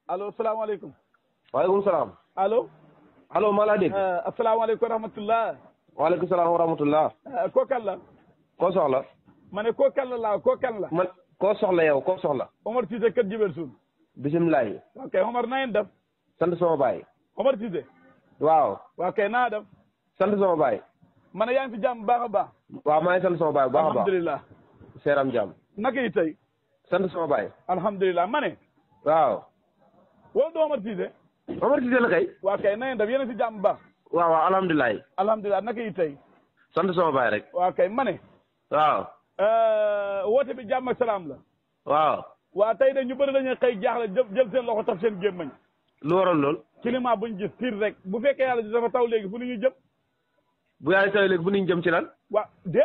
allo salaamaaleykum. waaleykum salaam. allo. allo maa laa dégg. asalaamaaleykum wa rahmatulah. waaleykum salaam wa rahmatulah. koo kan la. koo soxla. ma ne koo kan la laa koo kan la. man koo soxla yow koo soxla. Omar Cissé kër Jibel Suun. bisimilah. ok Omar na ngeen def. sant sama baay. Omar Cissé. waaw. ok naa def. sant sama baay. ma ne yaa ngi fi jàmm baax a baax. waaw maa ngi sant sama baay bu baax a baax. alhamdulilah. seeram jàmm. naka yi tey. sant sama baay. alhamdulilah ma ne. waaw. wala du Omar Cissé. Omar Cissé la kay. waaw kay na ngeen def yéen a si jàmm baax. waaw waaw alhamdulilah. alhamdulilah naka yi tey. sant sama baay rek. waaw kay ma ne. waaw. woote bi jàmm ak salaam la. waaw. waa tey de ñu bëri dañuy xëy jaaxle jël seen loxo taf seen gémmañ. lu waral lool. climat buñ gis tiir rek bu fekkee yàlla ji dafa taw léegi fu nu ñuy jëm. bu yàlla tawee léegi fu ñu jëm ci lan. waa de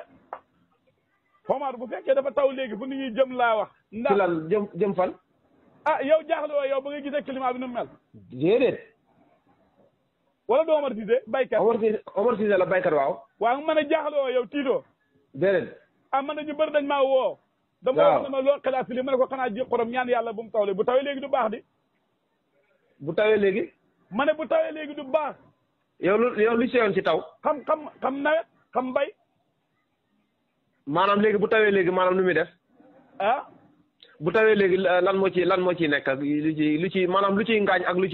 Omar bu fekkee dafa taw léegi fu nu ñuy jëm laa wax. ndax ci lan jëm fan. ah yow jaaxle woo yow ba nga gisee climat bi nu mu mel. déedéet. wala doo Omar Cissé baykat. Omar Cissé la baykat waaw. waaw nga mën a jaaxle woo yow tiitoo. déedéet. ah man ñu bëri dañ maa woo. dama wax ne ma loo xalaat si li ma ne ko xanaa ji xorom ñaan yàlla bu mu tawlee bu tawee léegi du baax di. bu tawee léegi. ma ne bu tawee léegi du baax. yow lu seyoon ci taw. xam nawet xam mbay. maanaam léegi bu tawee léegi maanaam nu muy def. ah. bu tawee léegi lan moo ciy nekk ak lu ci maanaam lu ciy ngaañ ak lu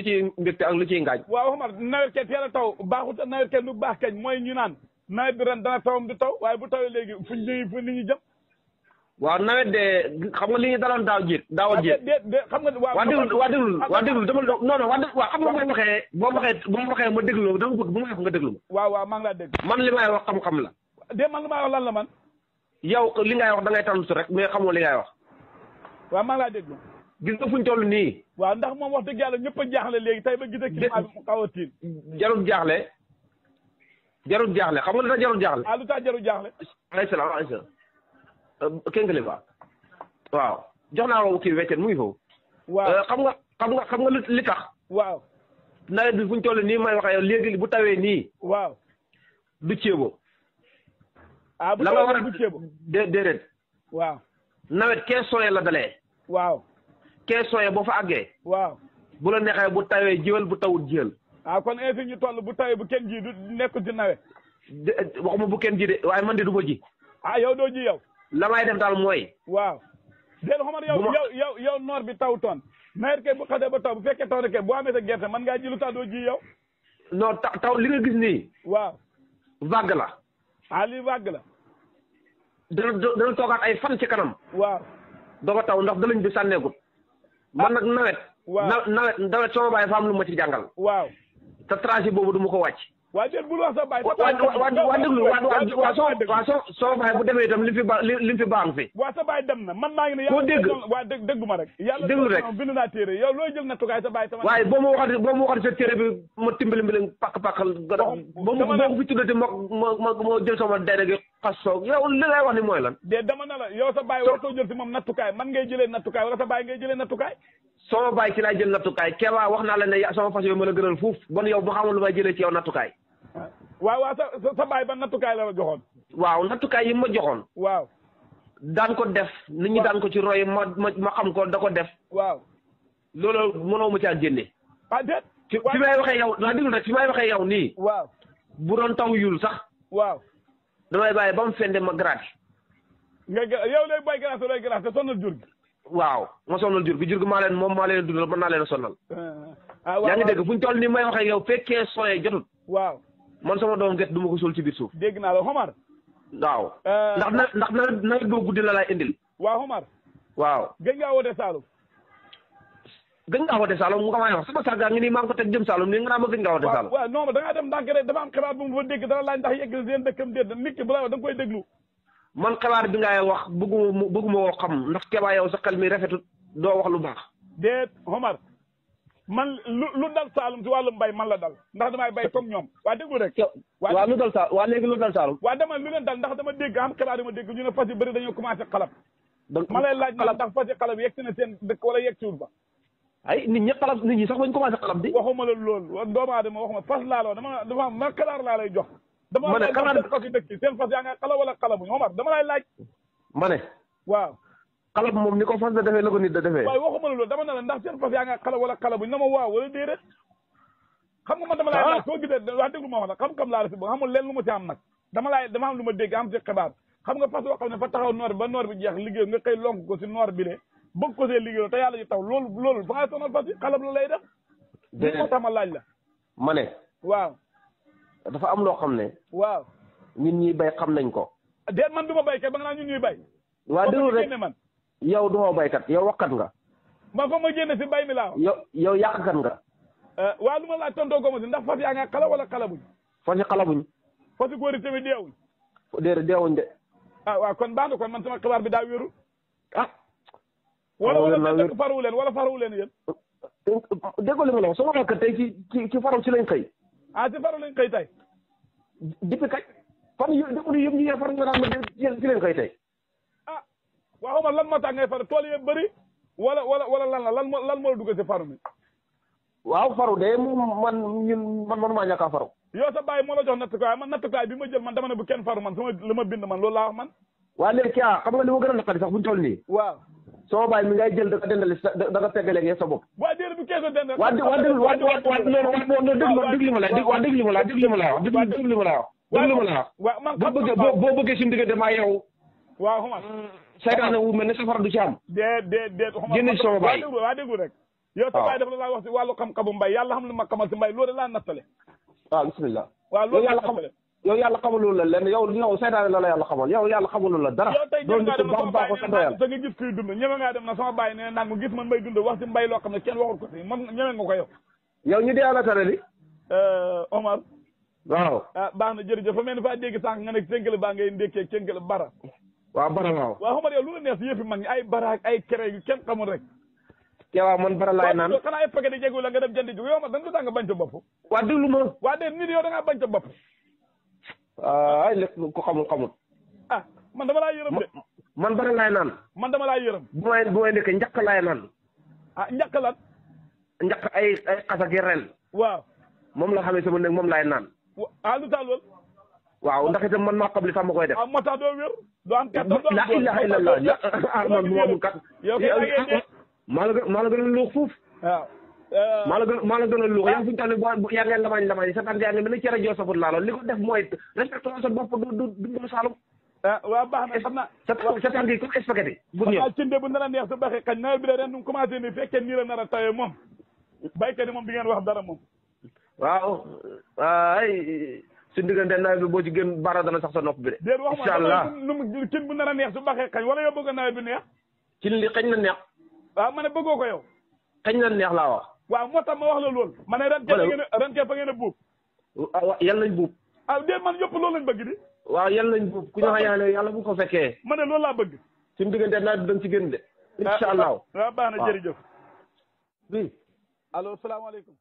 ciy mbégte ak lu ciy ngaañ. waaw Omar nawet kenn teel a taw baaxut nawet kenn du baax kañ mooy ñu naan nawet bi ren dana tawam du taw waaye bu tawee léegi fu ñu jëm. waaw nawet de xam nga li ñu daloon daawal jiit. de xam nga waaw. waa déglu dama non waa xam nga boo waxee ma déglu dama bëgg bu ma wax nga déglu ma. waaw maa ngi laa dégg. man li may wax xam-xam la. de man li may wax lan la man. yow li ngay wax da ngay tànn su rek mais xamoo li ngay wax. waaw maa ngi laa déglu. gis nga fu ñu toll nii. waaw ndax moom wax dëgg yàlla ñëpp a jaaxle léegi tey ba gisee climat bi mu xaw a tiin. jarul jaaxle xam nga lu tax jarul jaaxle. ah lu tax jarul jaaxle. alayhi salaam kéngale ba waaw jox naa ko kii weccet mu ngi foofu. waaw xam nga li tax. waaw. nawet bi fu ñu toll nii may waxee léegi bu tawee nii. waaw. du ceebo. ah bu tawee du ceebo. déedéet. waaw. nawet 15 soye la dalee. waaw. 15 soye boo fa àggee. waaw. bu la neexee bu tawee jiwal bu tawut jiwal. ah kon fi ñu toll bu tawee bu kenn ji du nekkul ci nawet. waxuma bu kenn ji de waaye man de du ma ji. ah yow doo ji yow. la may def daal mooy. waaw. déedéet Omar yow noor bi taw toon nawet kay bu xasee ba taw bu fekkee taw na kay boo amee sa gerte mën ngaa ji lu tax doo ji yow. non taw li nga gis nii. waaw. vague la. ah lii vague la. dana toogaat ay fan ci kanam. waaw. doo ko taw ndax dalañ bi sànneegut. man nag nawet. waaw nawet sama baay fa am lu ma ci jàngal. waaw. te trajet boobu du ma ko wàcc. waaw déet bul wax sa baay. waa soo baay bu demee itam li mu fi baax fi. waaw sa baay dem na man maa ngi ne. koo dégg waaw déggu ma rek. déglu rek yàlla bind naa téere yow looy jël nattukaay sa baay. waaye boo ma waxati sa téere bi ma timbali pakk-pakkal. boo ko fi tuddati ma jël sama dere gi xas soog yow li ngay wax ni mooy lan. de dama ne la yow sa baay war soo jël si moom nattukaay man ngay jëlee nattukaay wala sa baay ngay jëlee nattukaay. sama baay ci laay jël nattukaay Kéba wax naa la ne sama fas yooyu ma la gënal fuuf bon yow ma xamul lu may jëlee ci yow nattukaay. waaw sa baay ba nattukaay la joxoon. waaw nattukaay yi ma joxoon. waaw. daan ko def. nit ñi daan ko ci roy ma xam ko da ko def. waaw. loolu mënoo ma caa génne. ah déet. fi may waxee yow daa déglu rek fi may waxee yow nii. waaw. bu doon taw yul sax. waaw. damay bàyyi ba mu fende ma gratte. yow lay bay gratte lay gratte te sonal jur gi. waaw ma sonal jur gi maa leen dundal mën naa leen a sonal. waaw yaa ngi dégg fu ñu toll nii may waxee yow fekkee soye jotut. waaw. man sama doom gerte du ma ko suul ci biir suuf. dégg naa la Omar. waaw. ndax nawet boobu guddi la laay indil. waaw Omar. waaw. gëj ngaa woote Saloum. gëj ngaa woote Saloum mu nga may wax sama sàggaa ngi nii maa ngi ko teg jëm Saloum nii nga naa ma gëj ngaa woote Saloum. waaw non da ngaa dem ndànk rek dafa am xibaar bu mu fa dégg dara laaj ndax yegg na seen dëkkam déet nit ki bu la wax da nga koy déglu. man xibaar bi ngay wax bëgguma woo xam ndax Kéba yow sa xel mi rafetut doo wax lu baax. déet Omar. man lu dal Saalum ci wàllu mbay man la dal ndax damay bay comme ñoom waa déglu rek. waaw lu dal Saalum waa léegi lu dal Saalum. waa dama lu leen dal ndax dama dégg am xibaar yi ma dégg ñu ne fas yu bëri dañoo commencé xalab. ma lay laaj ndax fas yi xalab yegg si na seen dëkk wala yegg siwul ba. ay nit ñi sax bañ commencé xalab di. waxuma la loolu doomu aadama waxuma fas laa la dafa ma xibaar laa lay jox. ma ne dama seen fas yi dëkk seen fas yaa nga xala wala xalabuñ Omar dama lay laaj. ma ne. waaw. xalab moom ni ko fas da defee la ko nit da defee. waaye waxuma la loolu dama ne la ndax seen fas yaa nga xala wala xala buñ na ma waaw wala déedéet. xam nga man dama laay laaj soo gisee wax déglu ma wax la xam-xam laa la si ba xamul leen lu ma ci am nag dama am lu ma dégg am si xibaar xam nga fas yoo xam ne fa taxaw noor bi ba noor bi jeex liggéey nga xëy lonk ko si noor bi de bëgg ko see liggéey te yàlla ji taw loolu fa ngay sonal fas yi xalab la lay def. déedéet moo tax ma laaj la. ma ne. waaw. dafa am loo xam ne. waaw. ñun ñuy bay xam nañ ko. déet man du ma bay kay ba nga naa ñun ñuy bay. waa déglu rek man. yow du ma baykat yow waxkat nga. man fa ma génne si bay mi laa. yow yàqkat nga. waaw lu ma laaj tontoo ko ma si ndax fas yaa nga xala wala xalabuñ. fas yi xalabuñ. fas yi góor yi tamit deewuñ. déedéet deewuñ de. ah waaw kon baax na kon man sama xibaar bi daa wéru. ah. wala faruwu leen wala faruwu leen yéen. déggoo li ma la wax sama xel tey ci faru ci lañ xëy. ah ci faru lañ xëy tey. depuis kañ. fan yu déglu yëpp ñu ngi faru nga naan ci lañ xëy tey. ah waaw man lan moo tax ngay faru tool yëpp bëri wala lan la lan moo la dugg si faru mi. waaw faru de man maa ñàkk a faru. yow sa bàyyi moo la jox nattukaay man nattukaay bi ma jël man dama ne bu kenn faru man sama li ma bind man loolu laa wax man. waa léegi xam nga li ma gën a naqari sax bu ñu toll nii. waaw. sama bàyyi mi ngay jël da nga dendale da nga teggaleeg sa bopp. waa déedéet bu keesoo dendale. waa déglu ma la waaw man boo bëggee suñu diggante maa yow. waaw xuma. saytaane wu mel ne safara du ci am. déet xuma génn ci sama bàyyi waa déglu rek. yow sa bàyyi dafa la laa wax si wàllu xam-xamu mbay yàlla xam lu ma xamal si mbay loolu laa nattale. waaw bismillah. waaw loolu laa nattale. yow yàlla xamalul la lenn yow saytaane la yàlla xamal yow yàlla xamalul la dara. yow tey ñëw ngaa dem na sama bàyyi sa nga gis kuy dund ñëwe ngaa dem na sama bàyyi ne nag mu gis man may dund wax si mbay loo xam ne kenn waxul ko si man ñëwe nga ko yow. yow ñu dee àlla tare li. Omar. waaw. ah baax na jërëjëf fa mel ni faa dégg sànq nga ne cëngale baa ngay ndékkee cëngale bara. waaw bara waaw. waaw Omar yow lu la neex si yëfi mag ñi ay bara ak ay kere yu kenn xamul rek. waaw man bara laay naan. xanaa ay paquet di jéggu la nga dem jëndi ji yow ma dañ ko tax nga bañ sa bopp. waa déglu ma. waa de nit yow da ngaa bañ sa bopp. ay lépp ko xamul. ah man dama laa yërëm de. man bara laay naan. man dama laa yërëm. bu may nekk njaq laay naan. ah njaq lan. njaq ay xasa gi ren. waaw. moom la xamee sama nekk moom laay naan. ah lu tax lool. waaw ndax itam man maa xam li tax ma koy def. ah moo tax doo wér. doo am kàttan doo am la ilaha illallah man bu ma amul kat. yow kay maa la gën a luux fuuf. waaw. maa la gën a luux yow fu ñu toll nii boo yaa ngeen lamañ sa tànk yaa ngi mel ni cere joo safut laalo li ko def mooy respecté sa bopp du saalum. waaw baax na xam naa. sa tànk yi comme spaghetti. bu ñëw cinde bu nar a neex su baxee kañ nawet bi la ren nu mu commencé nii fekkee nii la nar a tawee moom baykat yi moom di ngeen wax dara moom. waaw ay suñu diggante nawet bi boo ci gën bara dana sax sa nopp bi de. déet wax incha allah nu cin bu nar a neex su baxee kañ wala yow bëgg nawet bi neex. cin li xëñ na neex. waaw ma ne bëggoo ko yow. xëñ na neex laa wax. waaw moo tax ma wax la loolu. ma ne ren kee fa ngeen a buub. yal nañ buub. ah déet man yëpp loolu lañ bëgg di. waaw yal nañ buub ku ñu xayaale yàlla bu ko fekkee. ma ne loolu laa bëgg. suñu diggante nawet bi da nga ci gën de. incha allah waaw baax na jërëjëf. oui. allo salaamaaleykum.